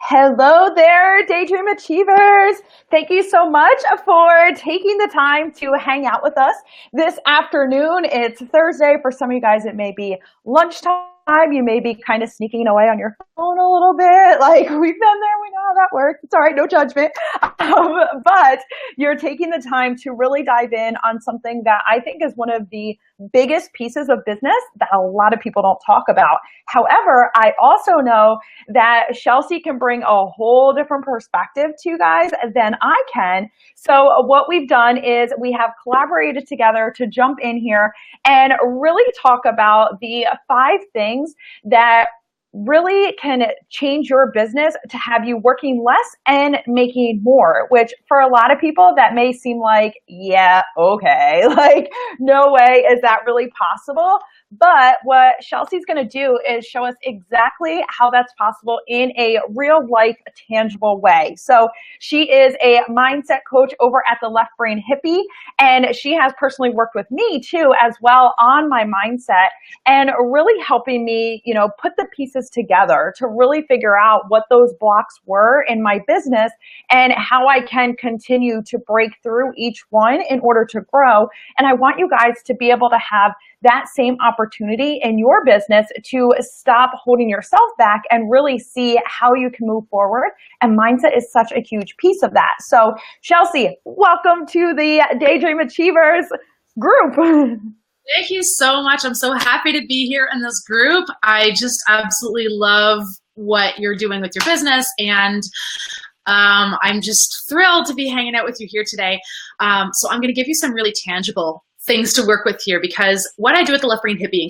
Hello there, Daydream Achievers. Thank you so much for taking the time to hang out with us this afternoon. It's Thursday. For some of you guys, it may be lunchtime. You may be kind of sneaking away on your phone a little bit. Like, we've been there. We know how that works. It's all right. No judgment. But you're taking the time to really dive in on something that I think is one of the biggest pieces of business that a lot of people don't talk about. However, I also know that Shelsey can bring a whole different perspective to you guys than I can. So what we've done is we have collaborated together to jump in here and really talk about the 5 things that really can change your business to have you working less and making more, which for a lot of people that may seem like, yeah, okay, like no way is that really possible. But what Shelsey's going to do is show us exactly how that's possible in a real life, tangible way. So she is a mindset coach over at the Left Brain Hippie, and she has personally worked with me too as well on my mindset and really helping me, put the pieces together to really figure out what those blocks were in my business and how I can continue to break through each one in order to grow. And I want you guys to be able to have that same opportunity in your business to stop holding yourself back and really see how you can move forward. And mindset is such a huge piece of that. So Shelsey, welcome to the Daydream Achievers group. Thank you so much. I'm so happy to be here in this group. I just absolutely love what you're doing with your business, and I'm just thrilled to be hanging out with you here today. So I'm going to give you some really tangible things to work with here, because what I do at the Left Brain Hippie, in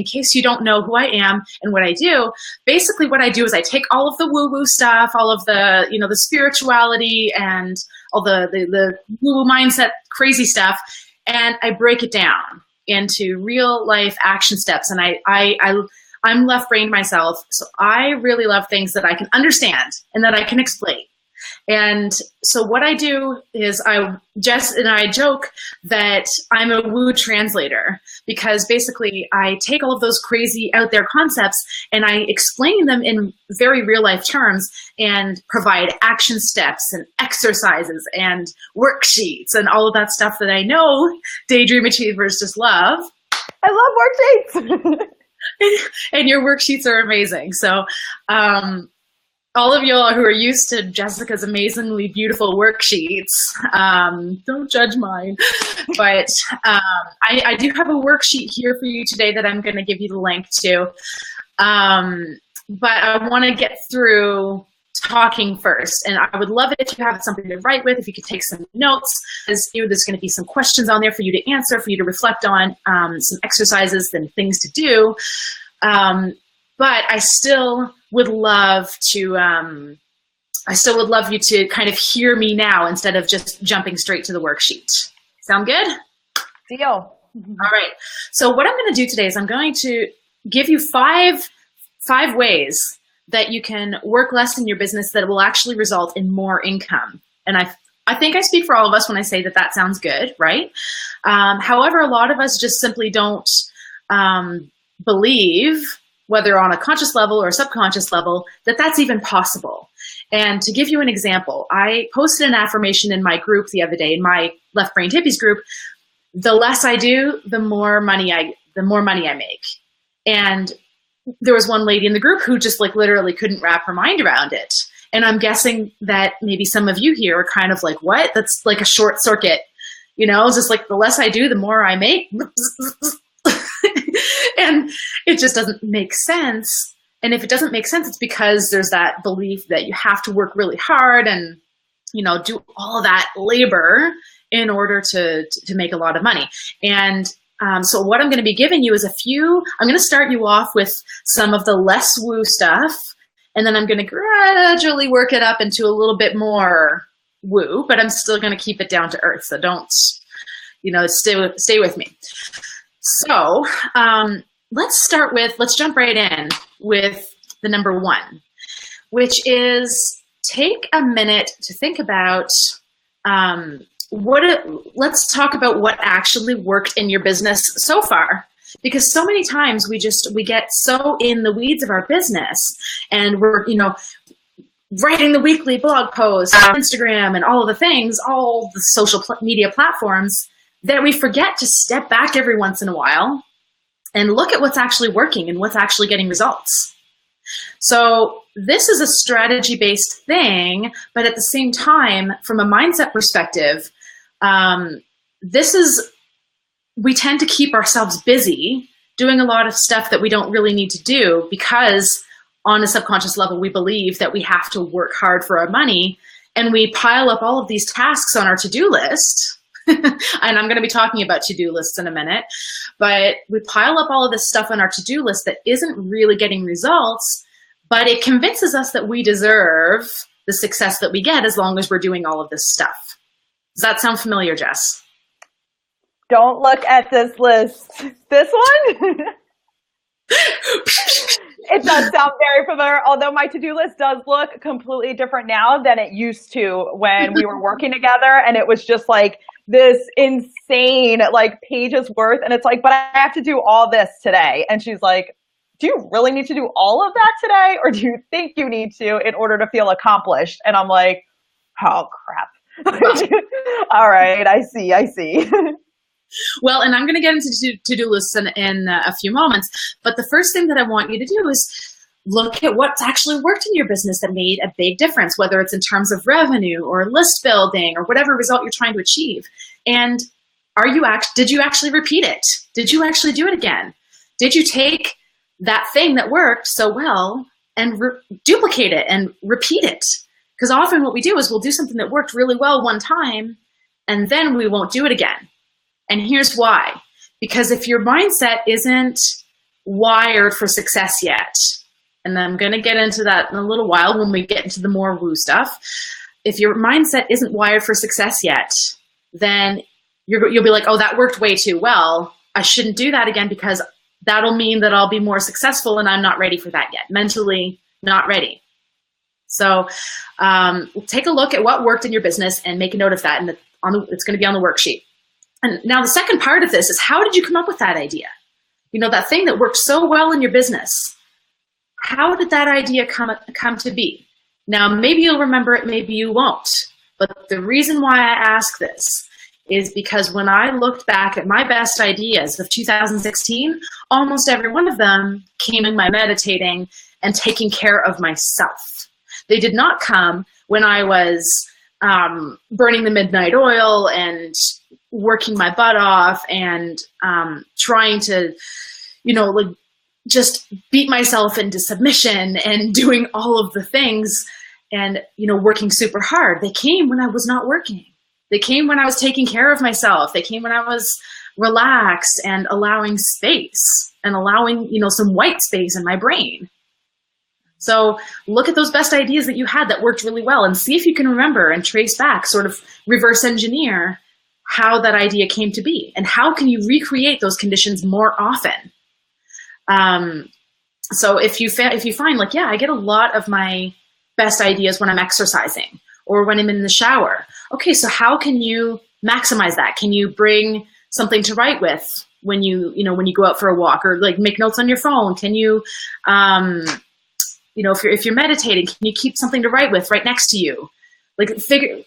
case you don't know who I am and what I do, basically what I do is I take all of the woo-woo stuff, all of the, the spirituality and all the woo-woo mindset, crazy stuff, and I break it down into real life action steps. And I'm left brained myself, so I really love things that I can understand and that I can explain. And so what I do is Jess and I joke that I'm a woo translator, because basically I take all of those crazy out there concepts and I explain them in very real life terms and provide action steps and exercises and worksheets and all of that stuff that I know Daydream Achievers just love. I love worksheets. And your worksheets are amazing. So, all of y'all who are used to Jessica's amazingly beautiful worksheets, don't judge mine, but I do have a worksheet here for you today that I'm going to give you the link to. But I want to get through talking first, and I would love it if you have something to write with, if you could take some notes. There's going to be some questions on there for you to answer, for you to reflect on, some exercises and things to do. But I still would love to, you to kind of hear me now instead of just jumping straight to the worksheet. Sound good? Deal. All right. So what I'm going to do today is I'm going to give you five ways that you can work less in your business that will actually result in more income. And I think I speak for all of us when I say that that sounds good, right? However, a lot of us just simply don't believe, whether on a conscious level or subconscious level, that that's even possible. And to give you an example, I posted an affirmation in my group the other day, in my Left Brain Hippies group: the less I do, the more money I make. And there was one lady in the group who just literally couldn't wrap her mind around it. And I'm guessing that maybe some of you here are kind of like, what? That's like a short circuit, it's just like, the less I do, the more I make. And it just doesn't make sense. And if it doesn't make sense, it's because there's that belief that you have to work really hard and, do all that labor in order to make a lot of money. And so what I'm going to be giving you is I'm going to start you off with some of the less woo stuff, and then I'm going to gradually work it up into a little bit more woo, but I'm still going to keep it down to earth. So don't, stay with me. So let's jump right in with the number 1, which is take a minute to think about let's talk about what actually worked in your business so far. Because so many times we get so in the weeds of our business, and we're, writing the weekly blog posts on Instagram and all of the things, all the social media platforms, that we forget to step back every once in a while and look at what's actually working and what's actually getting results. So this is a strategy-based thing, but at the same time, from a mindset perspective, we tend to keep ourselves busy doing a lot of stuff that we don't really need to do because on a subconscious level, we believe that we have to work hard for our money, and we pile up all of these tasks on our to-do list. And I'm going to be talking about to-do lists in a minute, but we pile up all of this stuff on our to-do list that isn't really getting results, but it convinces us that we deserve the success that we get as long as we're doing all of this stuff. Does that sound familiar, Jess? Don't look at this list. This one? It does sound very familiar, although my to-do list does look completely different now than it used to when we were working together, and it was just like this insane like pages worth, and it's like, but I have to do all this today. And she's like, do you really need to do all of that today, or do you think you need to in order to feel accomplished? And I'm like, oh crap. All right, I see. Well, and I'm going to get into to-do lists in a few moments, but the first thing that I want you to do is look at what's actually worked in your business that made a big difference, whether it's in terms of revenue or list building or whatever result you're trying to achieve. And did you actually repeat it? Did you actually do it again? Did you take that thing that worked so well and duplicate it and repeat it? Because often what we do is we'll do something that worked really well one time and then we won't do it again. And here's why. Because if your mindset isn't wired for success yet, and I'm going to get into that in a little while when we get into the more woo stuff. If your mindset isn't wired for success yet, then you'll be like, oh, that worked way too well. I shouldn't do that again because that'll mean that I'll be more successful and I'm not ready for that yet. Mentally not ready. So take a look at what worked in your business and make a note of that. And it's going to be on the worksheet. And now the second part of this is, how did you come up with that idea? You know, that thing that worked so well in your business. How did that idea come to be? Now, maybe you'll remember it, maybe you won't. But the reason why I ask this is because when I looked back at my best ideas of 2016, almost every one of them came in my meditating and taking care of myself. They did not come when I was burning the midnight oil and working my butt off and trying to, just beat myself into submission and doing all of the things and, working super hard. They came when I was not working. They came when I was taking care of myself. They came when I was relaxed and allowing space and allowing, some white space in my brain. So look at those best ideas that you had that worked really well and see if you can remember and trace back, sort of reverse engineer how that idea came to be and how can you recreate those conditions more often. So if you find like, yeah, I get a lot of my best ideas when I'm exercising or when I'm in the shower. Okay, so how can you maximize that? Can you bring something to write with when you go out for a walk, or like make notes on your phone? Can you, if you're meditating, can you keep something to write with right next to you? Like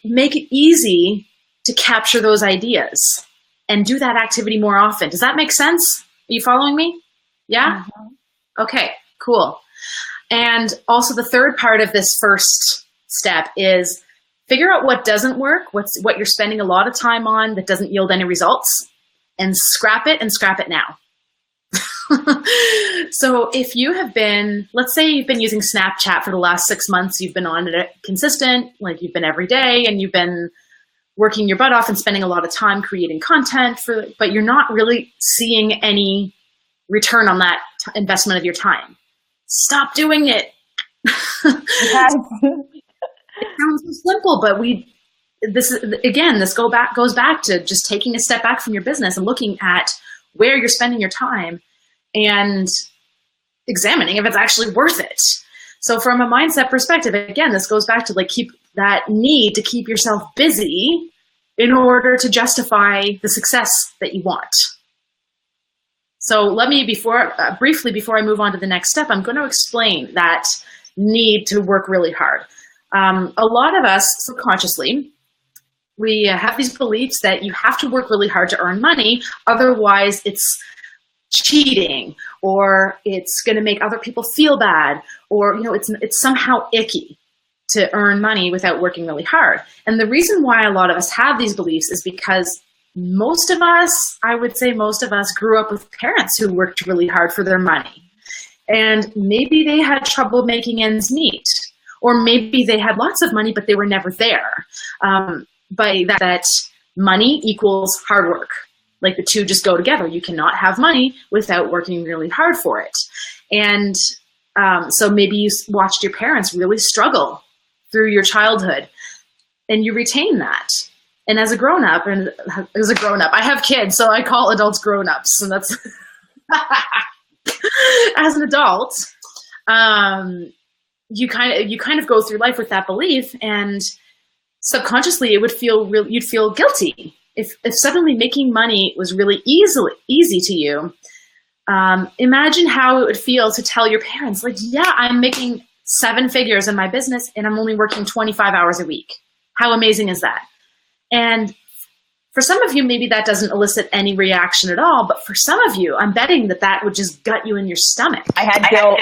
make it easy to capture those ideas and do that activity more often. Does that make sense? Are you following me? Yeah? Mm-hmm. Okay, cool. And also the third part of this first step is figure out what doesn't work, what you're spending a lot of time on that doesn't yield any results, and scrap it now. So if you have been, let's say you've been using Snapchat for the last 6 months, you've been on it consistent, like you've been every day and you've been working your butt off and spending a lot of time creating content but you're not really seeing any return on that investment of your time. Stop doing it. Yes. It sounds so simple, but this goes back to just taking a step back from your business and looking at where you're spending your time and examining if it's actually worth it. So from a mindset perspective, again, this goes back to keep that need to keep yourself busy in order to justify the success that you want. So let me, briefly before I move on to the next step, I'm going to explain that need to work really hard. A lot of us subconsciously, we have these beliefs that you have to work really hard to earn money, otherwise it's cheating, or it's going to make other people feel bad, or it's somehow icky to earn money without working really hard. And the reason why a lot of us have these beliefs is because most of us, I would say most of us, grew up with parents who worked really hard for their money. And maybe they had trouble making ends meet, or maybe they had lots of money, but they were never there. By that, money equals hard work. Like the two just go together. You cannot have money without working really hard for it. And so maybe you watched your parents really struggle through your childhood, and you retain that. And as a grown-up, I have kids, so I call adults grown-ups, and that's as an adult, you kind of go through life with that belief, and subconsciously you'd feel guilty if suddenly making money was really easy to you. Imagine how it would feel to tell your parents, like, yeah, I'm making 7 figures in my business and I'm only working 25 hours a week. How amazing is that? And for some of you, maybe that doesn't elicit any reaction at all, but for some of you, I'm betting that would just gut you in your stomach. I had guilt.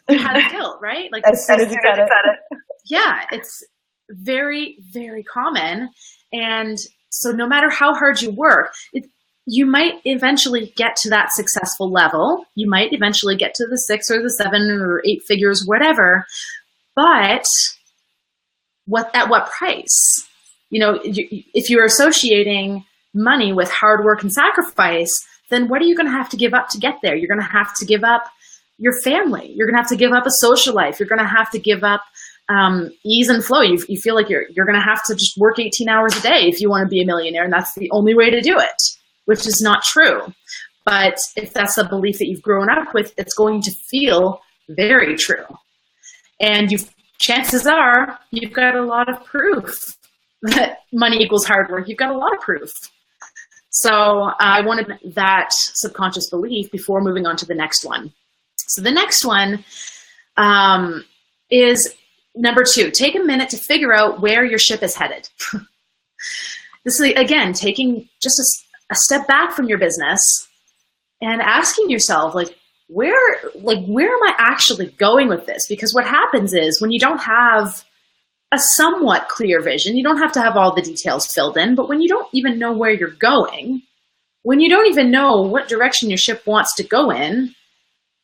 You had guilt, right? Like as soon as you said it. Yeah, it's very, very common. And so no matter how hard you work, you might eventually get to that successful level. You might eventually get to the 6 or the 7 or 8 figures, whatever. But at what price? If you're associating money with hard work and sacrifice, then what are you going to have to give up to get there? You're going to have to give up your family. You're going to have to give up a social life. You're going to have to give up ease and flow. You feel like you're going to have to just work 18 hours a day if you want to be a millionaire, and that's the only way to do it, which is not true. But if that's the belief that you've grown up with, it's going to feel very true. And chances are you've got a lot of proof that money equals hard work. You've got a lot of proof. So I wanted that subconscious belief before moving on to the next one. So the next one is number 2. Take a minute to figure out where your ship is headed. This is, again, taking just a step back from your business and asking yourself, where am I actually going with this? Because what happens is when you don't have a somewhat clear vision, you don't have to have all the details filled in, but when you don't even know where you're going, when you don't even know what direction your ship wants to go in,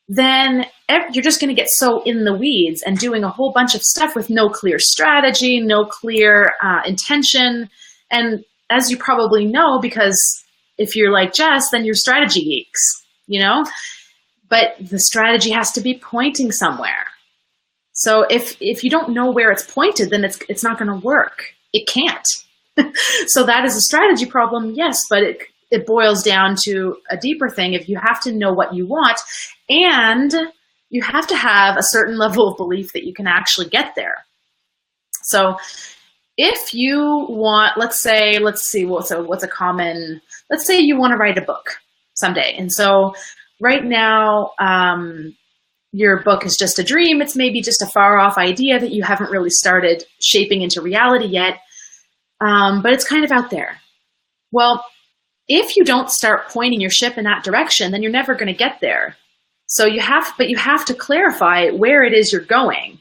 then you're just going to get so in the weeds and doing a whole bunch of stuff with no clear strategy, no clear intention. And as you probably know, because if you're like Jess, then you're strategy geeks, but the strategy has to be pointing somewhere. So if you don't know where it's pointed, then it's not going to work. It can't. So that is a strategy problem, yes, but it boils down to a deeper thing. If you have to know what you want, and you have to have a certain level of belief that you can actually get there. So if you want, let's say you want to write a book someday. And so right now, your book is just a dream. It's maybe just a far off idea that you haven't really started shaping into reality yet, but it's kind of out there. Well, if you don't start pointing your ship in that direction, then you're never going to get there. So you have to clarify where it is you're going.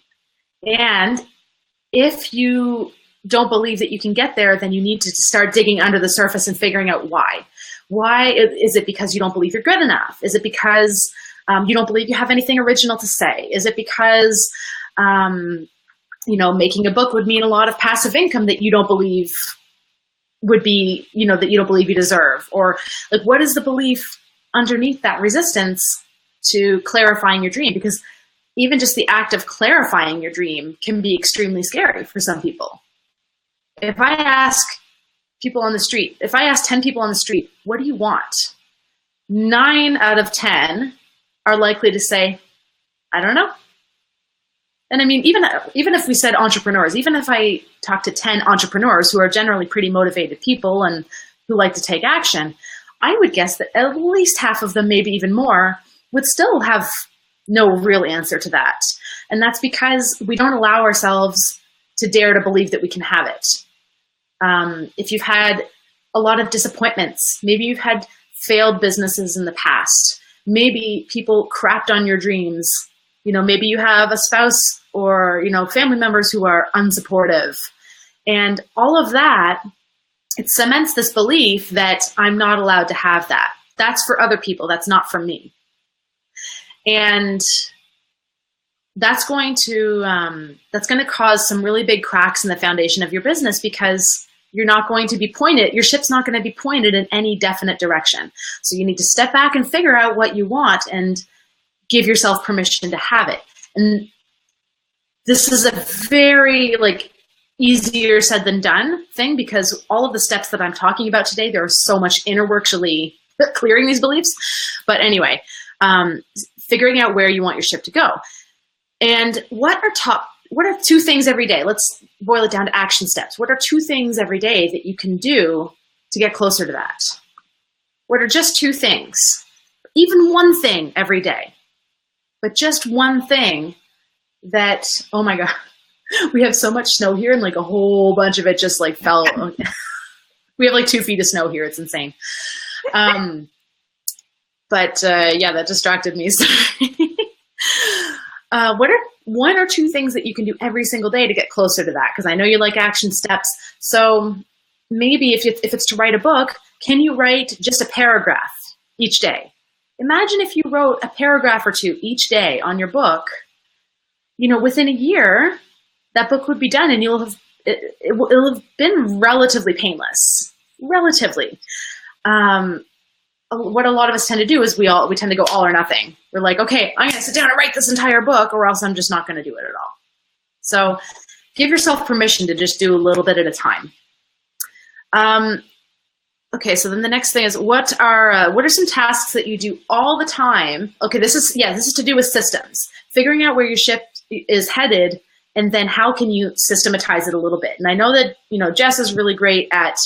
And if you don't believe that you can get there, then you need to start digging under the surface and figuring out why. Why is it? Because you don't believe you're good enough? Is it because you don't believe you have anything original to say? Is it because, making a book would mean a lot of passive income that you don't believe would be, that you don't believe you deserve? Or what is the belief underneath that resistance to clarifying your dream? Because even just the act of clarifying your dream can be extremely scary for some people. If I ask 10 people on the street, what do you want? 9 out of 10 are likely to say, I don't know. And I mean, even if we said entrepreneurs, even if I talk to 10 entrepreneurs who are generally pretty motivated people and who like to take action, I would guess that at least half of them, maybe even more, would still have no real answer to that. And that's because we don't allow ourselves to dare to believe that we can have it. If you've had a lot of disappointments, maybe you've had failed businesses in the past, maybe people crapped on your dreams, maybe you have a spouse or, family members who are unsupportive, and all of that, it cements this belief that I'm not allowed to have that. That's for other people. That's not for me. And that's going to cause some really big cracks in the foundation of your business, because you're not going to be pointed, your ship's not going to be pointed in any definite direction. So you need to step back and figure out what you want and give yourself permission to have it. And this is a very easier said than done thing, because all of the steps that I'm talking about today, there is so much inner work actually clearing these beliefs. But anyway, figuring out where you want your ship to go. And what are 2 things every day? Let's boil it down to action steps. What are 2 things every day that you can do to get closer to that? What are just 2 things? Even 1 thing every day, but just 1 thing that, oh my God, we have so much snow here, and a whole bunch of it just fell. We have 2 feet of snow here. It's insane. But yeah, that distracted me. What are 1 or 2 things that you can do every single day to get closer to that? Because I know you like action steps. So maybe if it's to write a book, can you write just a paragraph each day? Imagine if you wrote a paragraph or 2 each day on your book. Within a year, that book would be done, and it'll have been relatively painless. Relatively. What a lot of us tend to do is we tend to go all or nothing. We're like, okay, I'm going to sit down and write this entire book, or else I'm just not going to do it at all. So give yourself permission to just do a little bit at a time. Okay, so then the next thing is, what are some tasks that you do all the time? Okay, this is to do with systems. Figuring out where your ship is headed, and then how can you systematize it a little bit. And I know that, Jess is really great at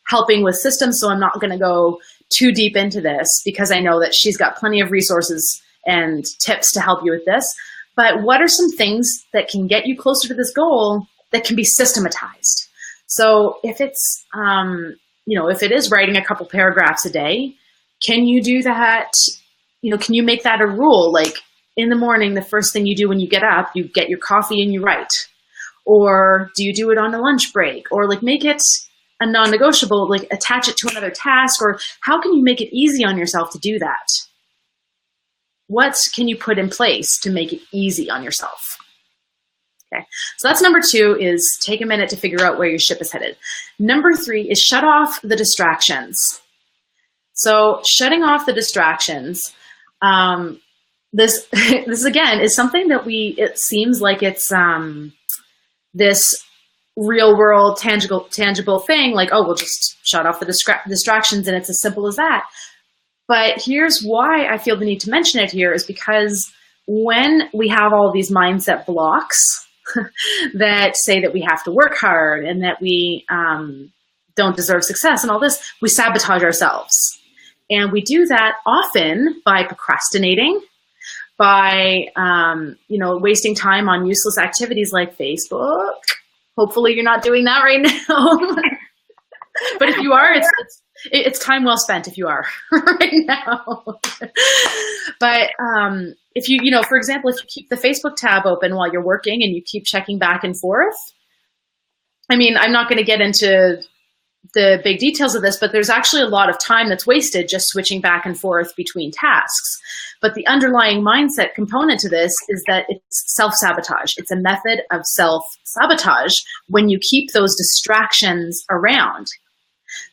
helping with systems, so I'm not going to go too deep into this, because I know that she's got plenty of resources and tips to help you with this. But what are some things that can get you closer to this goal that can be systematized? So if it's, if it is writing a couple paragraphs a day, can you do that? Can you make that a rule? In the morning, the first thing you do when you get up, you get your coffee and you write. Or do you do it on a lunch break? Or make it a non-negotiable, attach it to another task? Or how can you make it easy on yourself to do that? What can you put in place to make it easy on yourself? Okay, so that's number 2, is take a minute to figure out where your ship is headed. Number 3 is shut off the distractions. So shutting off the distractions, this again is something that it seems like it's this real world tangible thing, we'll just shut off the distractions, and it's as simple as that. But here's why I feel the need to mention it here, is because when we have all these mindset blocks that say that we have to work hard and that we don't deserve success and all this, we sabotage ourselves. And we do that often by procrastinating, by wasting time on useless activities like Facebook. Hopefully you're not doing that right now. But if you are, it's time well spent if you are right now. But if you, for example, if you keep the Facebook tab open while you're working and you keep checking back and forth, I'm not going to get into the big details of this, but there's actually a lot of time that's wasted just switching back and forth between tasks. But the underlying mindset component to this is that it's self-sabotage. It's a method of self-sabotage when you keep those distractions around.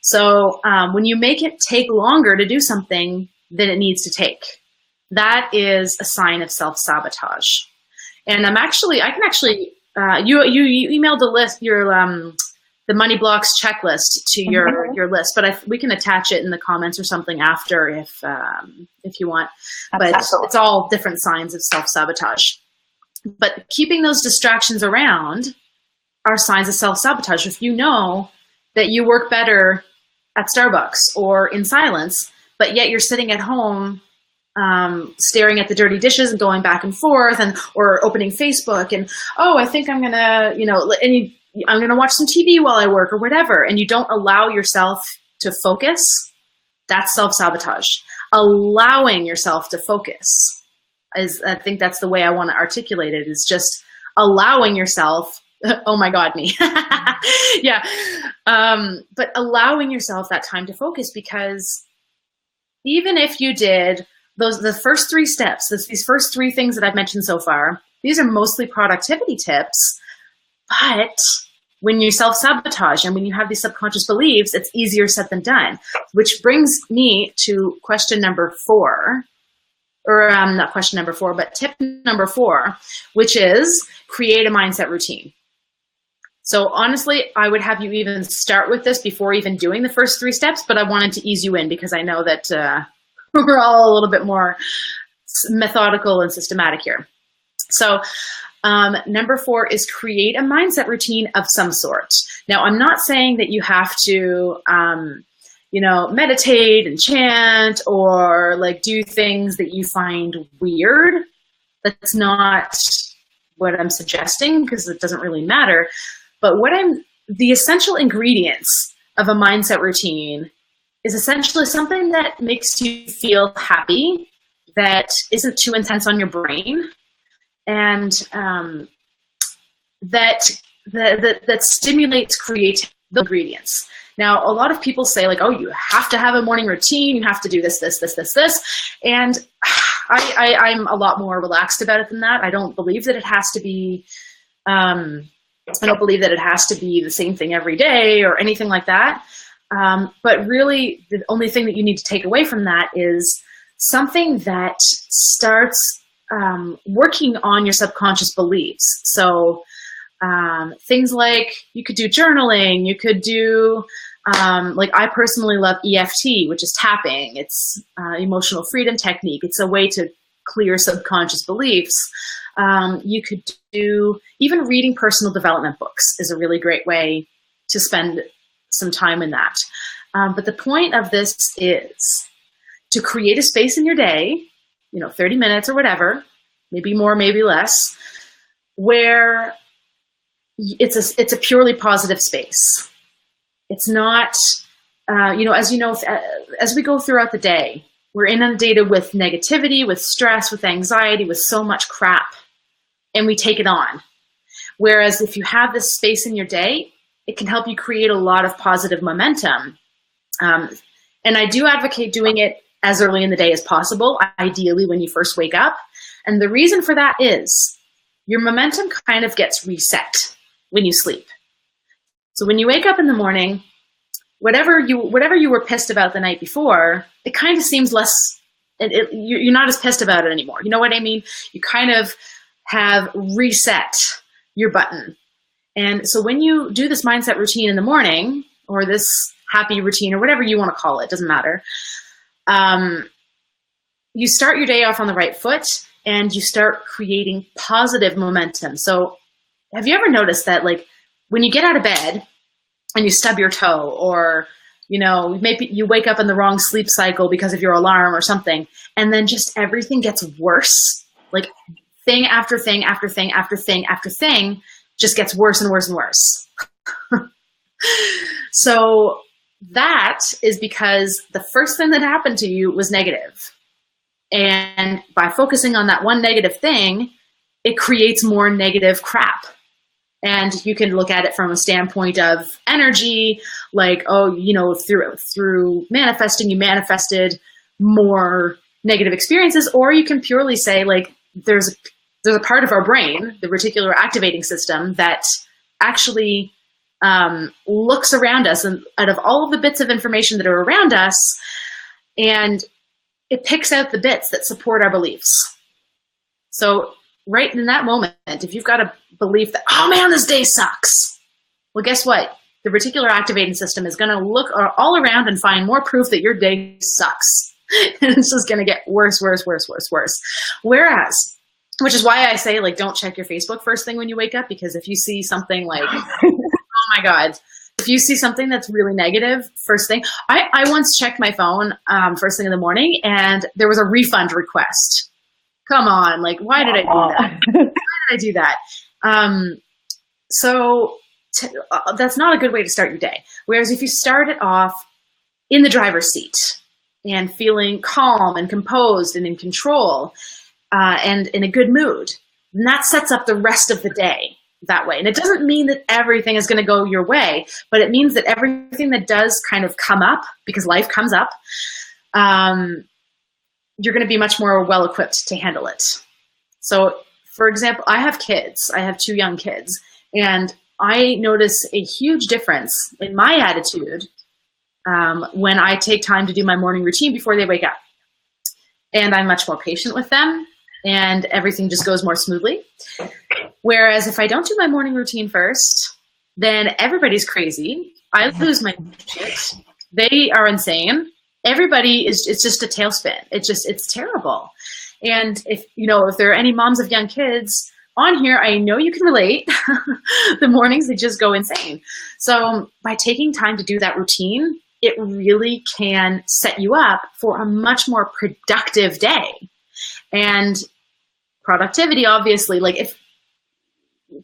So when you make it take longer to do something than it needs to take, that is a sign of self-sabotage. And you emailed a list, the Money Blocks checklist to your list, but we can attach it in the comments or something after if you want. But it's all different signs of self-sabotage. But keeping those distractions around are signs of self-sabotage. If you know that you work better at Starbucks or in silence, but yet you're sitting at home staring at the dirty dishes and going back and forth, or opening Facebook and, oh, I think I'm gonna, I'm gonna watch some TV while I work or whatever, and you don't allow yourself to focus. That's self-sabotage. Allowing yourself to focus I think that's the way I want to articulate it, is just allowing yourself. Oh my God, me. Yeah. But allowing yourself that time to focus, because even if you did the first 3 steps, these first 3 things that I've mentioned so far, these are mostly productivity tips, but when you self-sabotage and when you have these subconscious beliefs, it's easier said than done, which brings me to question number 4, or not question number 4, but tip number 4, which is create a mindset routine. So honestly, I would have you even start with this before even doing the first 3 steps, but I wanted to ease you in because I know that we're all a little bit more methodical and systematic here. So number 4 is create a mindset routine of some sort. Now, I'm not saying that you have to, meditate and chant or like do things that you find weird. That's not what I'm suggesting, because it doesn't really matter. But the essential ingredients of a mindset routine is essentially something that makes you feel happy, that isn't too intense on your brain, and that stimulates creativity. The ingredients. Now, a lot of people say like, oh, you have to have a morning routine. You have to do this. And I'm a lot more relaxed about it than that. I don't believe that it has to be, I don't believe that it has to be the same thing every day or anything like that. But really the only thing that you need to take away from that is something that starts working on your subconscious beliefs. So things like you could do journaling, you could do, like I personally love EFT, which is tapping. It's emotional freedom technique. It's a way to clear subconscious beliefs. You could do, even reading personal development books is a really great way to spend some time in that. But the point of this is to create a space in your day, 30 minutes or whatever, maybe more, maybe less, where it's a purely positive space. It's not, as we go throughout the day, we're inundated with negativity, with stress, with anxiety, with so much crap, and we take it on. Whereas if you have this space in your day, it can help you create a lot of positive momentum. And I do advocate doing it as early in the day as possible, ideally when you first wake up. And the reason for that is your momentum kind of gets reset when you sleep. So when you wake up in the morning, whatever you were pissed about the night before, it kind of seems less, you're not as pissed about it anymore. You know what I mean? You kind of have reset your button. And so when you do this mindset routine in the morning, or this happy routine, or whatever you want to call it, doesn't matter. You start your day off on the right foot, and you start creating positive momentum. So have you ever noticed that, like, when you get out of bed and you stub your toe, or, maybe you wake up in the wrong sleep cycle because of your alarm or something, and then just everything gets worse, like thing after thing after thing after thing after thing just gets worse and worse and worse. So that is because the first thing that happened to you was negative. And by focusing on that one negative thing, it creates more negative crap. And you can look at it from a standpoint of energy, like, through manifesting, you manifested more negative experiences, or you can purely say, like, there's a part of our brain, the reticular activating system, that actually looks around us, and out of all of the bits of information that are around us, and it picks out the bits that support our beliefs. So right in that moment, if you've got a belief that, oh man, this day sucks, well, guess what? The reticular activating system is going to look all around and find more proof that your day sucks. And it's just going to get worse, worse, worse, worse, worse. Whereas, which is why I say, like, don't check your Facebook first thing when you wake up, because if you see something like, oh my God, if you see something that's really negative, first thing, I once checked my phone first thing in the morning, and there was a refund request. Come on, like, why did I do that? Why did I do that? That's not a good way to start your day. Whereas if you start it off in the driver's seat and feeling calm and composed and in control and in a good mood, then that sets up the rest of the day that way. And it doesn't mean that everything is going to go your way, but it means that everything that does kind of come up, because life comes up, you're going to be much more well-equipped to handle it. So, for example, I have kids. I have 2 young kids, and I notice a huge difference in my attitude when I take time to do my morning routine before they wake up. And I'm much more patient with them, and everything just goes more smoothly. Whereas if I don't do my morning routine first, then everybody's crazy. I lose my shit. They are insane. Everybody it's just a tailspin. It's terrible. And if there are any moms of young kids on here, I know you can relate. The mornings, they just go insane. So by taking time to do that routine, it really can set you up for a much more productive day. And productivity, obviously, like if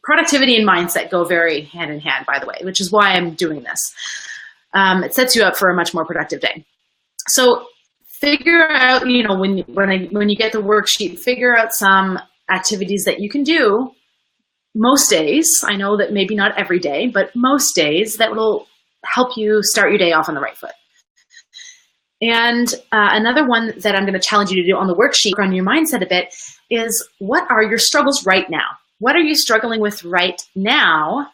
productivity and mindset go very hand in hand, by the way, which is why I'm doing this. It sets you up for a much more productive day. So figure out, when you get the worksheet, figure out some activities that you can do most days. I know that maybe not every day, but most days that will help you start your day off on the right foot. And another one that I'm going to challenge you to do on the worksheet, on your mindset a bit, is what are your struggles right now? What are you struggling with right now?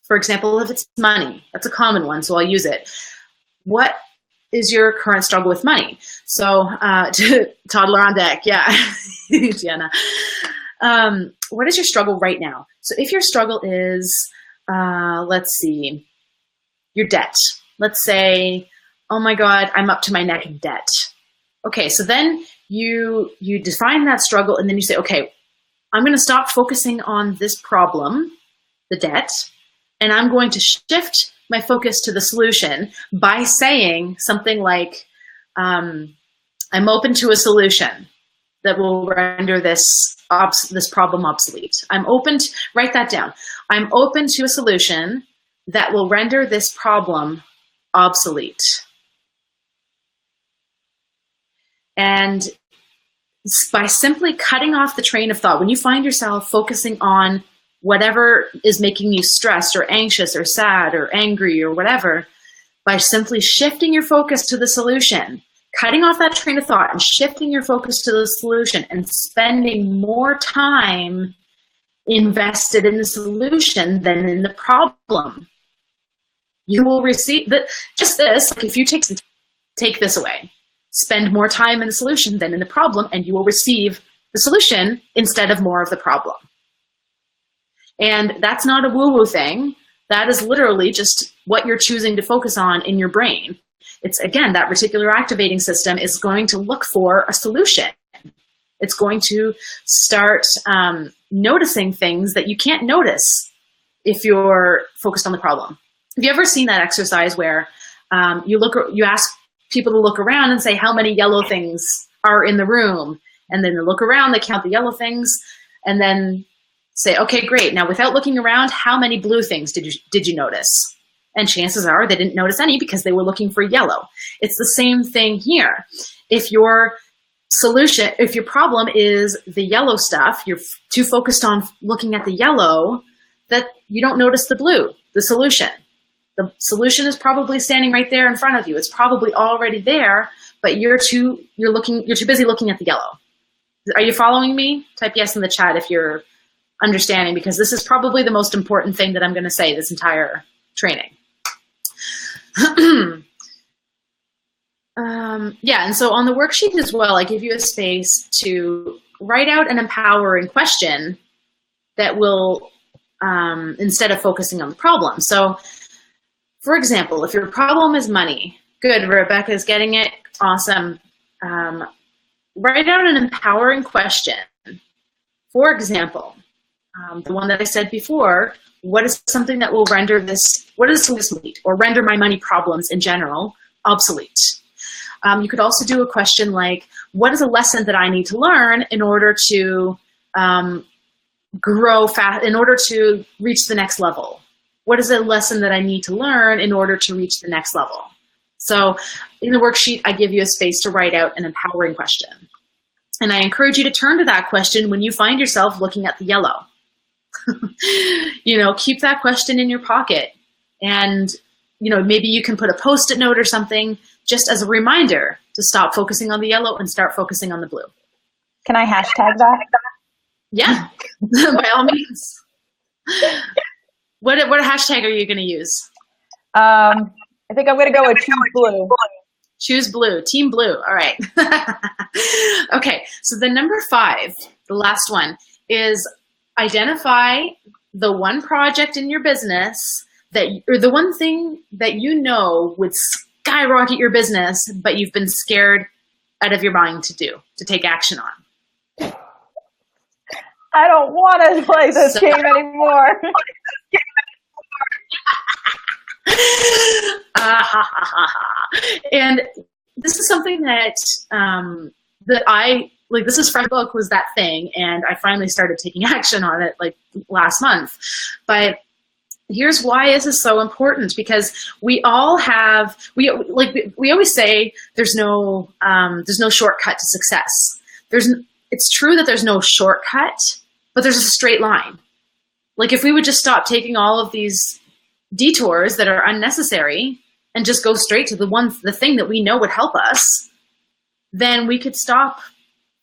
For example, if it's money, that's a common one, so I'll use it. What is your current struggle with money? So toddler on deck, yeah, Jenna. What is your struggle right now? So if your struggle is, let's see, your debt. Let's say, oh my God, I'm up to my neck in debt. Okay, so then you define that struggle, and then you say, okay, I'm going to stop focusing on this problem, the debt, and I'm going to shift my focus to the solution by saying something like, I'm open to a solution that will render this problem obsolete. Write that down. I'm open to a solution that will render this problem obsolete. And by simply cutting off the train of thought, when you find yourself focusing on whatever is making you stressed or anxious or sad or angry or whatever, by simply shifting your focus to the solution, cutting off that train of thought and shifting your focus to the solution and spending more time invested in the solution than in the problem, you will receive just this. Like if you take this away, spend more time in the solution than in the problem, and you will receive the solution instead of more of the problem. And that's not a woo-woo thing. That is literally just what you're choosing to focus on in your brain. It's, again, that reticular activating system is going to look for a solution. It's going to start noticing things that you can't notice if you're focused on the problem. Have you ever seen that exercise where you ask people to look around and say how many yellow things are in the room, and then they look around, they count the yellow things, and then say, okay, great. Now, without looking around, how many blue things did you notice? And chances are they didn't notice any because they were looking for yellow. It's the same thing here. If your problem is the yellow stuff, you're too focused on looking at the yellow that you don't notice the blue, the solution. The solution is probably standing right there in front of you. It's probably already there, but you're too busy looking at the yellow. Are you following me? Type yes in the chat if you're understanding, because this is probably the most important thing that I'm going to say this entire training. Yeah, and so on the worksheet as well, I give you a space to write out an empowering question that will, instead of focusing on the problem. So, for example, if your problem is money, good, Rebecca's getting it, awesome. Write out an empowering question. For example, the one that I said before, what is something that will render this, what is this obsolete, or render my money problems in general obsolete? You could also do a question like, what is a lesson that I need to learn in order to grow fast, in order to reach the next level? What is a lesson that I need to learn in order to reach the next level? So in the worksheet, I give you a space to write out an empowering question. And I encourage you to turn to that question when you find yourself looking at the yellow. Keep that question in your pocket. And, maybe you can put a Post-it note or something just as a reminder to stop focusing on the yellow and start focusing on the blue. Can I hashtag that? Yeah, by all means. What hashtag are you going to use? I think I'm going to go with Choose Blue. Choose blue, team blue. All right. Okay. So the number 5, the last one, is identify the one project in your business or the one thing that would skyrocket your business, but you've been scared out of your mind to take action on. I don't want to play this game anymore. And this is something that this is from book was that thing, and I finally started taking action on it like last month. But here's why this is so important, because we all have, we always say there's no shortcut to success. It's true that there's no shortcut, but there's a straight line. Like if we would just stop taking all of these detours that are unnecessary and just go straight to the thing that we know would help us, then we could stop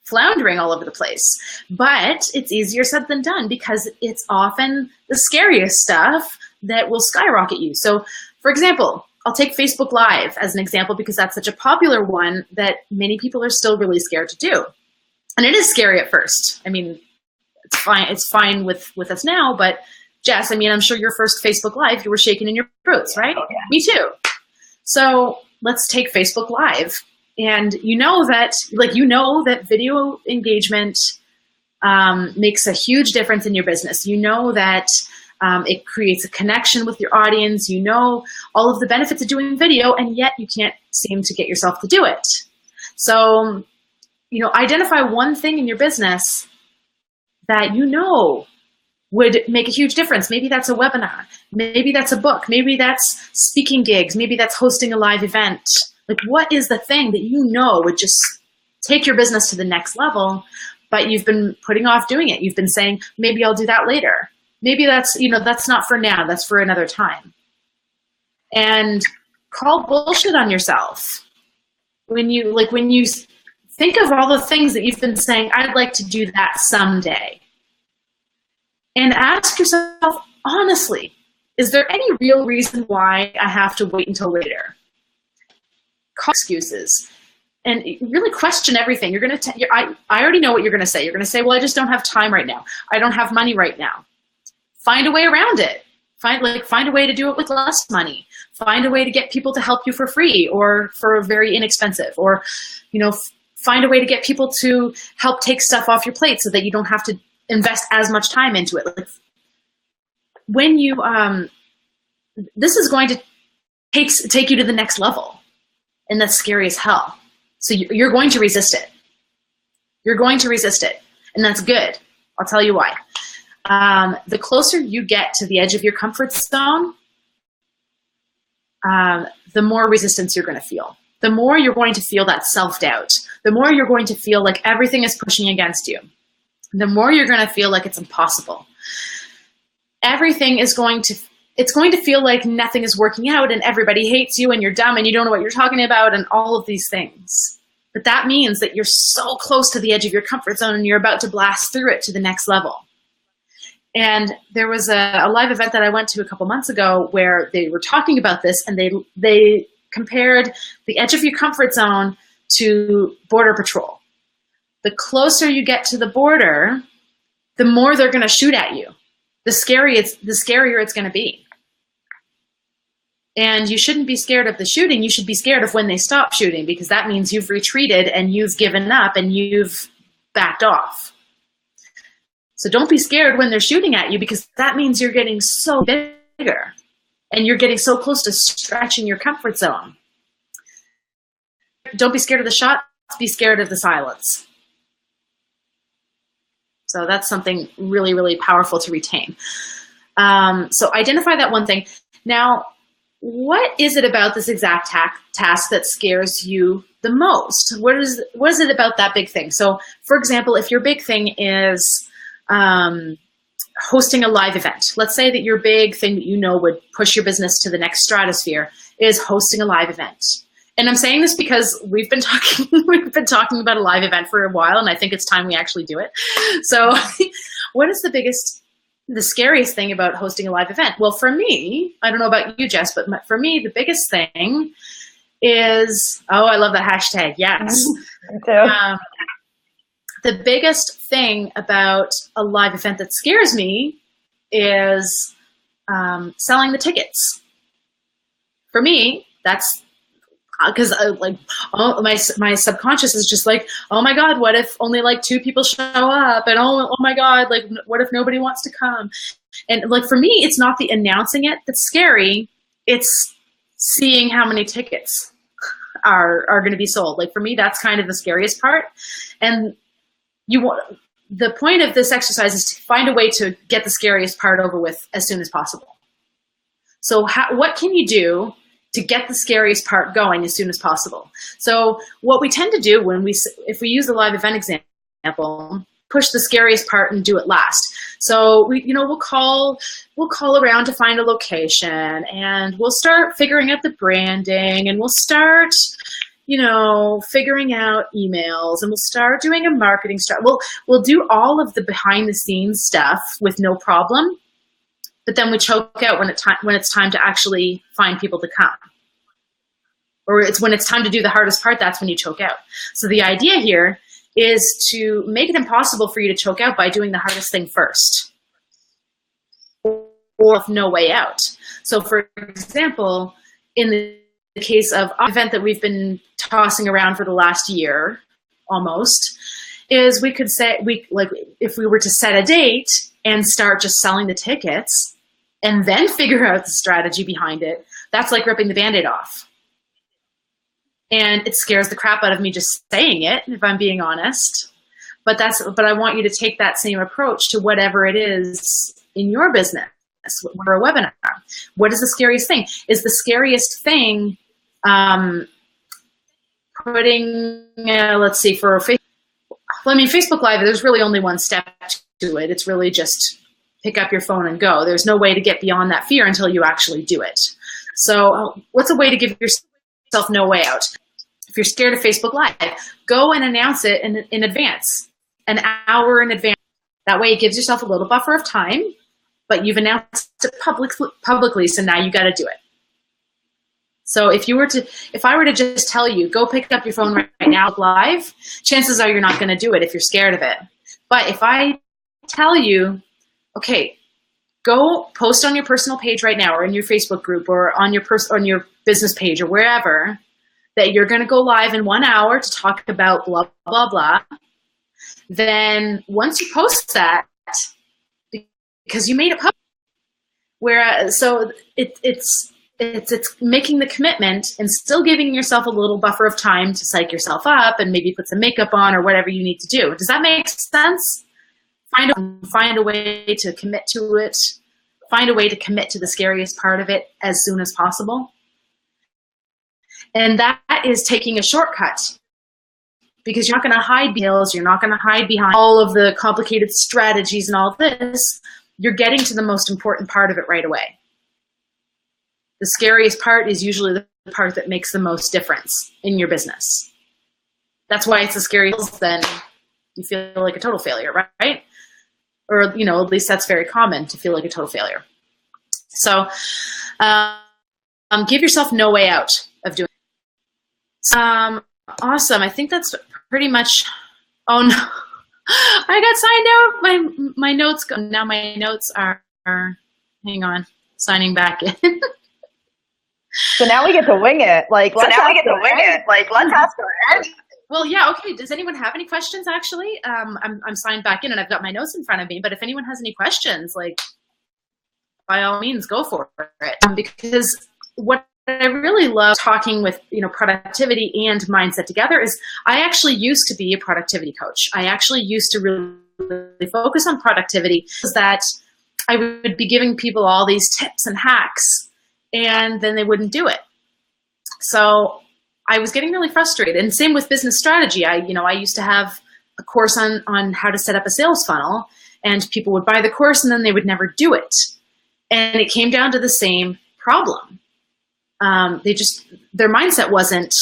floundering all over the place. But it's easier said than done, because it's often the scariest stuff that will skyrocket you. So for example, I'll take Facebook Live as an example, because that's such a popular one that many people are still really scared to do. And it is scary at first. I mean, it's fine with us now, but Jess, I mean, I'm sure your first Facebook Live, you were shaking in your boots, right? Oh, yeah. Me too. So let's take Facebook Live. And that video engagement makes a huge difference in your business. That it creates a connection with your audience. All of the benefits of doing video, and yet you can't seem to get yourself to do it. So, identify one thing in your business that would make a huge difference. Maybe that's a webinar. Maybe that's a book. Maybe that's speaking gigs. Maybe that's hosting a live event. Like, what is the thing that would just take your business to the next level, but you've been putting off doing it? You've been saying, maybe I'll do that later. Maybe that's not for now. That's for another time. And call bullshit on yourself. When you think of all the things that you've been saying, I'd like to do that someday. And ask yourself, honestly, is there any real reason why I have to wait until later? Call excuses and really question everything. You're going to, I already know what you're going to say. You're going to say, well, I just don't have time right now. I don't have money right now. Find a way around it. Find a way to do it with less money. Find a way to get people to help you for free or for very inexpensive, or, find a way to get people to help take stuff off your plate so that you don't have to invest as much time into it. Like when you, this is going to take you to the next level, and that's scary as hell. So you're going to resist it. You're going to resist it, and that's good. I'll tell you why. The closer you get to the edge of your comfort zone, the more resistance you're going to feel. The more you're going to feel that self-doubt. The more you're going to feel like everything is pushing against you. The more you're going to feel like it's impossible. Everything is going to feel like nothing is working out, and everybody hates you, and you're dumb, and you don't know what you're talking about, and all of these things. But that means that you're so close to the edge of your comfort zone, and you're about to blast through it to the next level. And there was a live event that I went to a couple months ago where they were talking about this, and they compared the edge of your comfort zone to Border Patrol. The closer you get to the border, the more they're going to shoot at you. The scarier it's going to be. And you shouldn't be scared of the shooting. You should be scared of when they stop shooting, because that means you've retreated and you've given up and you've backed off. So don't be scared when they're shooting at you, because that means you're getting so bigger and you're getting so close to stretching your comfort zone. Don't be scared of the shot, be scared of the silence. So that's something really, really powerful to retain. So identify that one thing. Now, what is it about this exact task that scares you the most? What is it about that big thing? So, for example, if your big thing is hosting a live event, let's say that your big thing that you know would push your business to the next stratosphere is hosting a live event. And I'm saying this because we've been talking about a live event for a while, and I think it's time we actually do it. So what is the scariest thing about hosting a live event? Well, for me, I don't know about you, Jess, but for me, the biggest thing is, oh, I love that hashtag. Yes. Me too. The biggest thing about a live event that scares me is selling the tickets. For me, that's because my subconscious is just like, oh my God, what if only like 2 people show up? And oh my God, like what if nobody wants to come? And like for me, it's not the announcing it that's scary. It's seeing how many tickets are going to be sold. Like for me, that's kind of the scariest part. And the point of this exercise is to find a way to get the scariest part over with as soon as possible. So what can you do to get the scariest part going as soon as possible? So what we tend to do if we use the live event example, push the scariest part and do it last. So we'll call around to find a location, and we'll start figuring out the branding, and we'll start figuring out emails, and we'll start doing a marketing we'll do all of the behind the scenes stuff with no problem. But then we choke out when it's time to actually find people to come. Or when it's time to do the hardest part, that's when you choke out. So the idea here is to make it impossible for you to choke out by doing the hardest thing first, or with no way out. So for example, in the case of an event that we've been tossing around for the last year almost, is we could say, if we were to set a date and start just selling the tickets and then figure out the strategy behind it, that's like ripping the Band-Aid off. And it scares the crap out of me just saying it, if I'm being honest. But I want you to take that same approach to whatever it is in your business or a webinar. What is the scariest thing? Is the scariest thing putting, let's see, for Facebook Live, there's really only one step to it. It's really just pick up your phone and go. There's no way to get beyond that fear until you actually do it. So what's a way to give yourself no way out? If you're scared of Facebook Live, go and announce it in advance, an hour in advance. That way it gives yourself a little buffer of time, but you've announced it publicly, so now you got to do it. So if I were to just tell you, go pick up your phone right now live, chances are you're not going to do it if you're scared of it. But if I tell you, okay, go post on your personal page right now, or in your Facebook group, or on your business page, or wherever, that you're going to go live in 1 hour to talk about blah, blah, blah. Then once you post that, because you made it public, so it's making the commitment and still giving yourself a little buffer of time to psych yourself up and maybe put some makeup on or whatever you need to do. Does that make sense? Find a way to commit to it. Find a way to commit to the scariest part of it as soon as possible. And that is taking a shortcut, because you're not going to hide hills. You're not going to hide behind all of the complicated strategies and all this. You're getting to the most important part of it right away. The scariest part is usually the part that makes the most difference in your business. That's why it's the scariest, then you feel like a total failure, right? Or, at least that's very common, to feel like a total failure. So give yourself no way out of doing it. Awesome. I think that's pretty much, oh no, I got signed out. My notes go, now my notes are, hang on, signing back in. So now we get to wing it. Let's ask her. Well, yeah, okay. Does anyone have any questions, actually? I'm signed back in and I've got my notes in front of me, but if anyone has any questions, like, by all means, go for it. Because what I really love talking with, productivity and mindset together is I actually used to be a productivity coach. I actually used to really focus on productivity, so that I would be giving people all these tips and hacks and then they wouldn't do it. So I was getting really frustrated. And same with business strategy. I used to have a course on how to set up a sales funnel, and people would buy the course and then they would never do it. And it came down to the same problem. Their mindset wasn't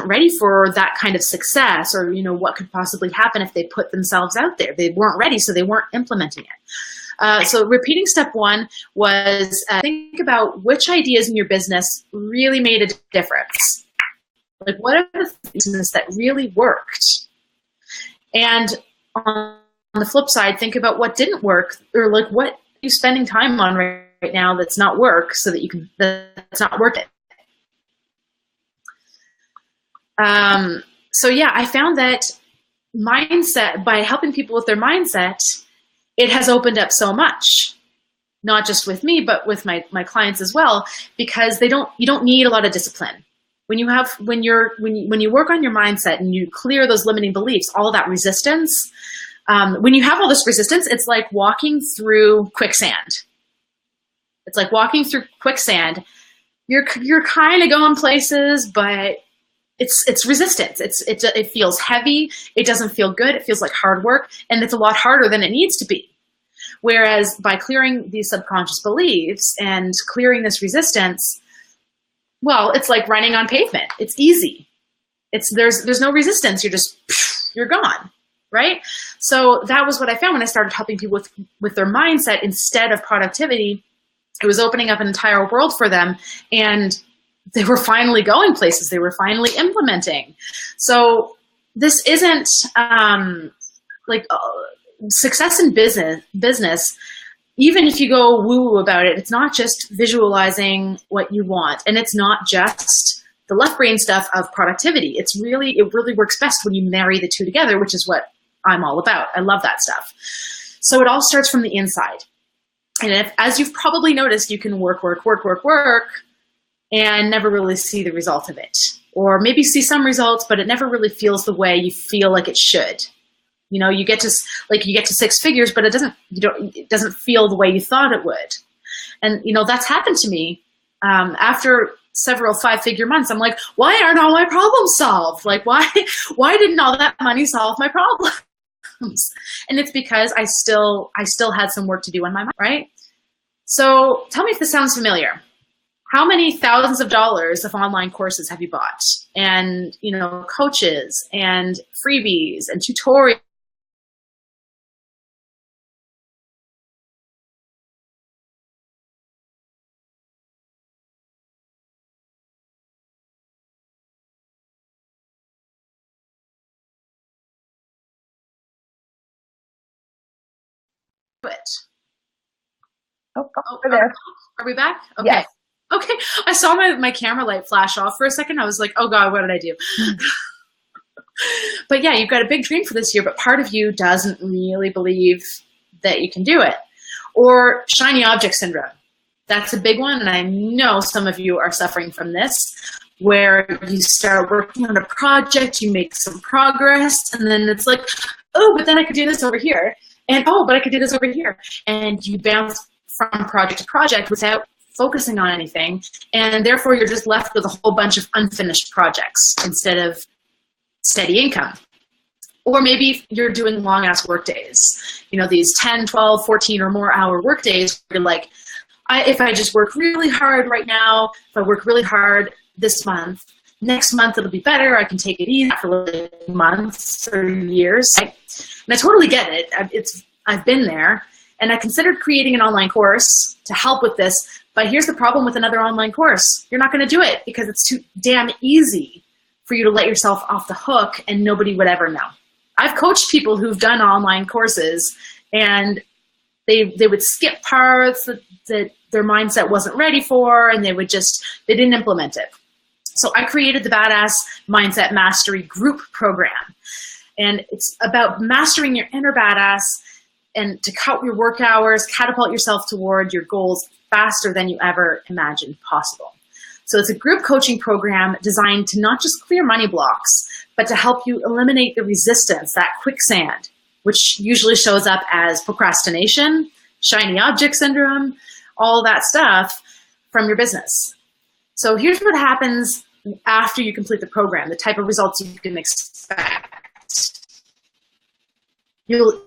ready for that kind of success, or, what could possibly happen if they put themselves out there. They weren't ready, so they weren't implementing it. So repeating step one was think about which ideas in your business really made a difference. Like, what are the things that really worked? And on the flip side, think about what didn't work, or like, what are you spending time on right now that's not work, so that that's not working. So yeah, I found that mindset, by helping people with their mindset, it has opened up so much, not just with me, but with my clients as well, because you don't need a lot of discipline. When you work on your mindset and you clear those limiting beliefs, all of that resistance, when you have all this resistance, it's like walking through quicksand. It's like walking through quicksand. You're kind of going places, but it's resistance. It feels heavy. It doesn't feel good. It feels like hard work, and it's a lot harder than it needs to be. Whereas by clearing these subconscious beliefs and clearing this resistance, well, it's like running on pavement. It's easy. There's no resistance. You're gone, right? So that was what I found when I started helping people with their mindset instead of productivity. It was opening up an entire world for them, and they were finally going places. They were finally implementing. So this isn't success in business, even if you go woo-woo about it, it's not just visualizing what you want. And it's not just the left brain stuff of productivity. It really works best when you marry the two together, which is what I'm all about. I love that stuff. So it all starts from the inside. And as you've probably noticed, you can work, and never really see the result of it. Or maybe see some results, but it never really feels the way you feel like it should. You get to six figures, but it doesn't feel the way you thought it would. And, that's happened to me. After several 5-figure months, I'm like, why aren't all my problems solved? Like, why didn't all that money solve my problems? And it's because I still had some work to do on my mind, right? So tell me if this sounds familiar. How many thousands of dollars of online courses have you bought? And, coaches and freebies and tutorials. Over there. Are we back? Okay. Yes. Okay. I saw my camera light flash off for a second. I was like, oh God, what did I do? But yeah, you've got a big dream for this year, but part of you doesn't really believe that you can do it. Or shiny object syndrome. That's a big one. And I know some of you are suffering from this, where you start working on a project, you make some progress, and then it's like, oh, but then I could do this over here. And oh, but I could do this over here. And you bounce from project to project without focusing on anything. And therefore you're just left with a whole bunch of unfinished projects instead of steady income. Or maybe you're doing long ass work days, these 10, 12, 14 or more hour work days. You're like, if I just work really hard right now, if I work really hard this month, next month it'll be better. I can take it easy for like months or years. And I totally get it. I've been there. And I considered creating an online course to help with this, but here's the problem with another online course. You're not going to do it because it's too damn easy for you to let yourself off the hook and nobody would ever know. I've coached people who've done online courses and they would skip parts that their mindset wasn't ready for, and they didn't implement it. So I created the Badass Mindset Mastery Group Program. And it's about mastering your inner badass and to cut your work hours, catapult yourself toward your goals faster than you ever imagined possible. So it's a group coaching program designed to not just clear money blocks, but to help you eliminate the resistance, that quicksand, which usually shows up as procrastination, shiny object syndrome, all that stuff from your business. So here's what happens after you complete the program, the type of results you can expect. You'll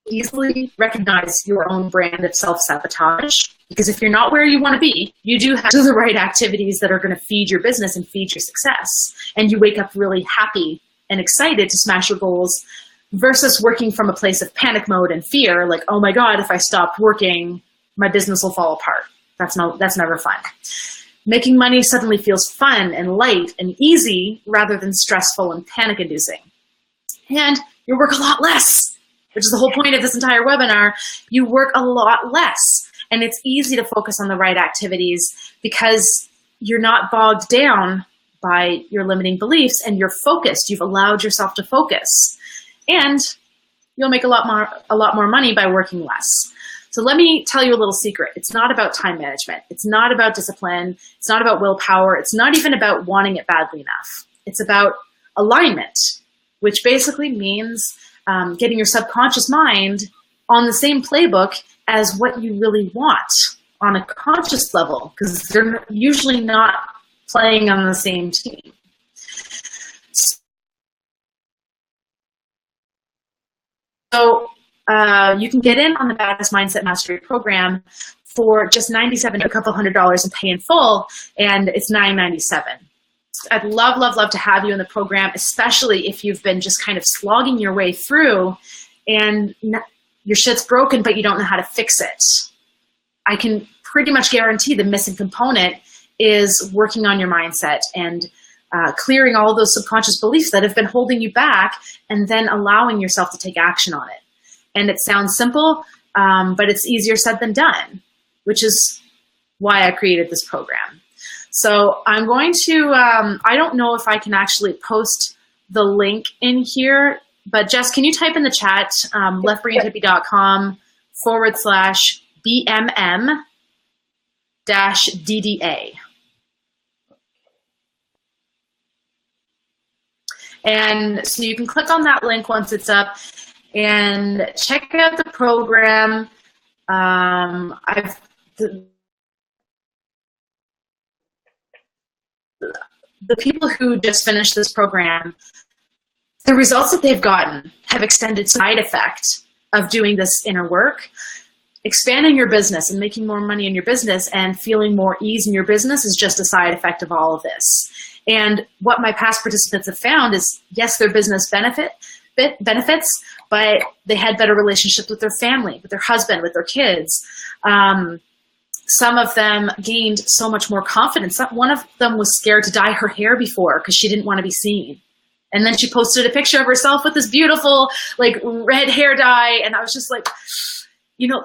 easily recognize your own brand of self-sabotage, because if you're not where you want to be, you do have the right activities that are going to feed your business and feed your success. And you wake up really happy and excited to smash your goals versus working from a place of panic mode and fear, like, oh my God, if I stopped working, my business will fall apart. That's never fun. Making money suddenly feels fun and light and easy rather than stressful and panic-inducing. And you work a lot less, which is the whole point of this entire webinar. You work a lot less, and it's easy to focus on the right activities because you're not bogged down by your limiting beliefs and you're focused. You've allowed yourself to focus, and you'll make a lot more money by working less. So let me tell you a little secret. It's not about time management. It's not about discipline. It's not about willpower. It's not even about wanting it badly enough. It's about alignment, which basically means getting your subconscious mind on the same playbook as what you really want on a conscious level, because they're usually not playing on the same team. So you can get in on the Badass Mindset Mastery Program for just $97, a couple $100 and pay in full, and it's $997. I'd love, love, love to have you in the program, especially if you've been just kind of slogging your way through and your shit's broken, but you don't know how to fix it. I can pretty much guarantee the missing component is working on your mindset and clearing all those subconscious beliefs that have been holding you back and then allowing yourself to take action on it. And it sounds simple, but it's easier said than done, which is why I created this program. So I'm going to, I don't know if I can actually post the link in here, but Jess, can you type in the chat, leftbrainhippie.com/BMM-DDA. And so you can click on that link once it's up and check out the program. The people who just finished this program, the results that they've gotten have extended side effect of doing this inner work. Expanding your business and making more money in your business and feeling more ease in your business is just a side effect of all of this. And what my past participants have found is, yes, their business benefits, but they had better relationships with their family, with their husband, with their kids. Some of them gained so much more confidence. One of them was scared to dye her hair before because she didn't want to be seen. And then she posted a picture of herself with this beautiful, like, red hair dye. And I was just like, you know,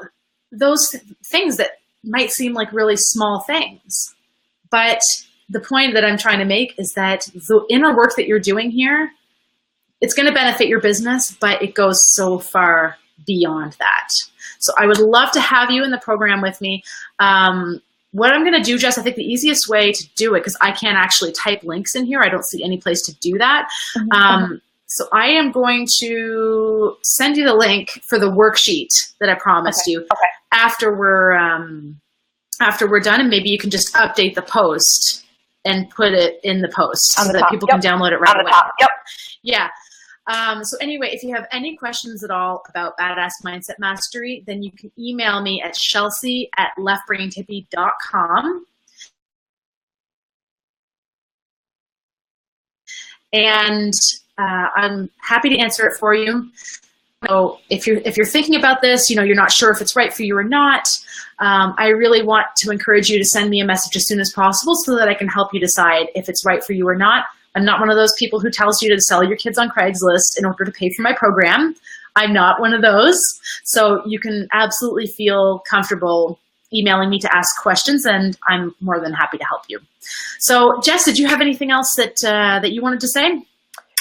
those things that might seem like really small things. But the point that I'm trying to make is that the inner work that you're doing here, it's going to benefit your business, but it goes so far beyond that. So I would love to have you in the program with me. What I'm going to do, Jess, I think the easiest way to do it, because I can't actually type links in here. I don't see any place to do that. So I am going to send you the link for the worksheet that I promised you after we're done, and maybe you can just update the post and put it in the post so that people can download it right away. Yeah. So anyway, if you have any questions at all about Badass Mindset Mastery, then you can email me at shelsey@leftbrainhippie.com. And I'm happy to answer it for you. So if you're thinking about this, you know, you're not sure if it's right for you or not, I really want to encourage you to send me a message as soon as possible so that I can help you decide if it's right for you or not. I'm not one of those people who tells you to sell your kids on Craigslist in order to pay for my program. I'm not one of those. So you can absolutely feel comfortable emailing me to ask questions, and I'm more than happy to help you. So, Jess, did you have anything else that you wanted to say?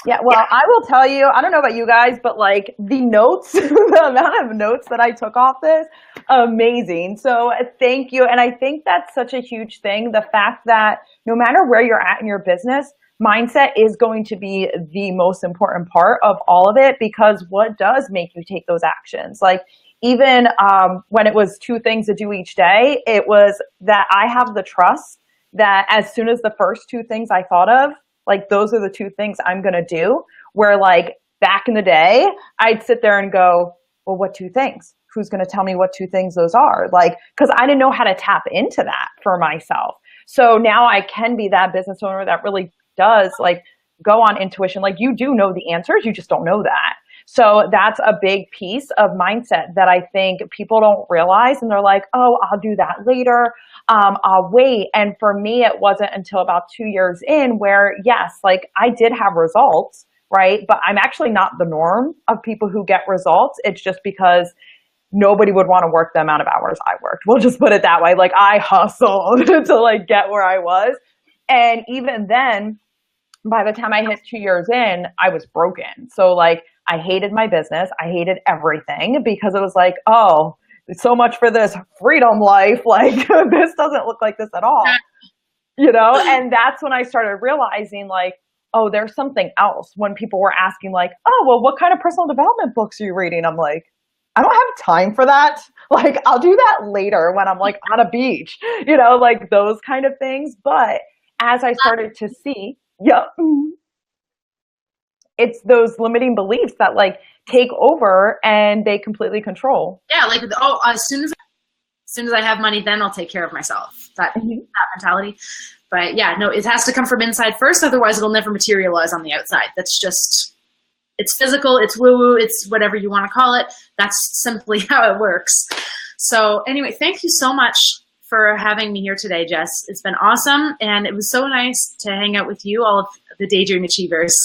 Yeah, well, I will tell you, I don't know about you guys, but like the notes, the amount of notes that I took off this, amazing. So thank you. And I think that's such a huge thing. The fact that no matter where you're at in your business, mindset is going to be the most important part of all of it, because what does make you take those actions? Like even when it was 2 things to do each day, it was that I have the trust that as soon as the first 2 things I thought of, like those are the 2 things I'm going to do. Where like back in the day, I'd sit there and go, well, what 2 things? Who's going to tell me what 2 things those are? Like, because I didn't know how to tap into that for myself. So now I can be that business owner that really does like go on intuition. Like you do know the answers, you just don't know that. So that's a big piece of mindset that I think people don't realize. And they're like, oh, I'll do that later. I'll wait. And for me, it wasn't until about 2 years in where, yes, like I did have results, right? But I'm actually not the norm of people who get results. It's just because nobody would want to work the amount of hours I worked. We'll just put it that way. Like I hustled to like get where I was. And even then, by the time I hit 2 years in, I was broken. So like I hated my business. I hated everything because it was like, oh, so much for this freedom life. Like this doesn't look like this at all, you know? And that's when I started realizing like, oh, there's something else. When people were asking like, oh, well, what kind of personal development books are you reading? I'm like, I don't have time for that. Like I'll do that later when I'm like on a beach, you know, like those kind of things. But as I started to see, it's those limiting beliefs that like take over and they completely control. Yeah, like as soon as I have money, then I'll take care of myself. That mentality. But yeah, no, it has to come from inside first. Otherwise, it'll never materialize on the outside. That's just, it's physical, it's woo-woo, it's whatever you want to call it. That's simply how it works. So anyway, thank you so much for having me here today, Jess. It's been awesome. And it was so nice to hang out with you, all of the Daydream Achievers.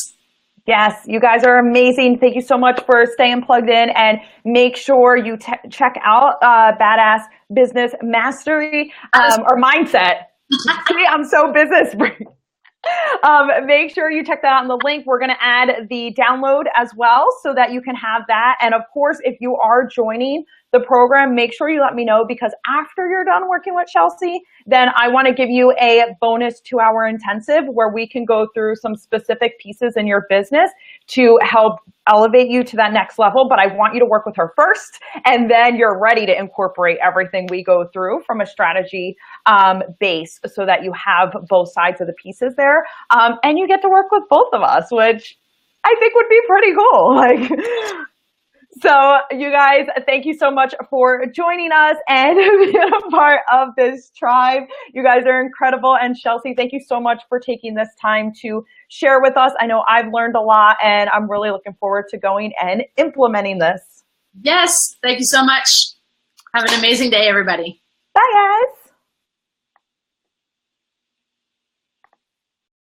Yes, you guys are amazing. Thank you so much for staying plugged in, and make sure you check out Badass Business Mastery or Mindset. See, I'm so business. Make sure you check that out in the link. We're going to add the download as well so that you can have that. And of course, if you are joining the program, make sure you let me know, because after you're done working with Shelsey, then I want to give you a bonus 2-hour intensive where we can go through some specific pieces in your business to help elevate you to that next level. But I want you to work with her first, and then you're ready to incorporate everything we go through from a strategy base so that you have both sides of the pieces there. And you get to work with both of us, which I think would be pretty cool. Like, so you guys, thank you so much for joining us and being a part of this tribe. You guys are incredible. And Shelsey, thank you so much for taking this time to share with us. I know I've learned a lot, and I'm really looking forward to going and implementing this. Yes, thank you so much. Have an amazing day, everybody. Bye, guys.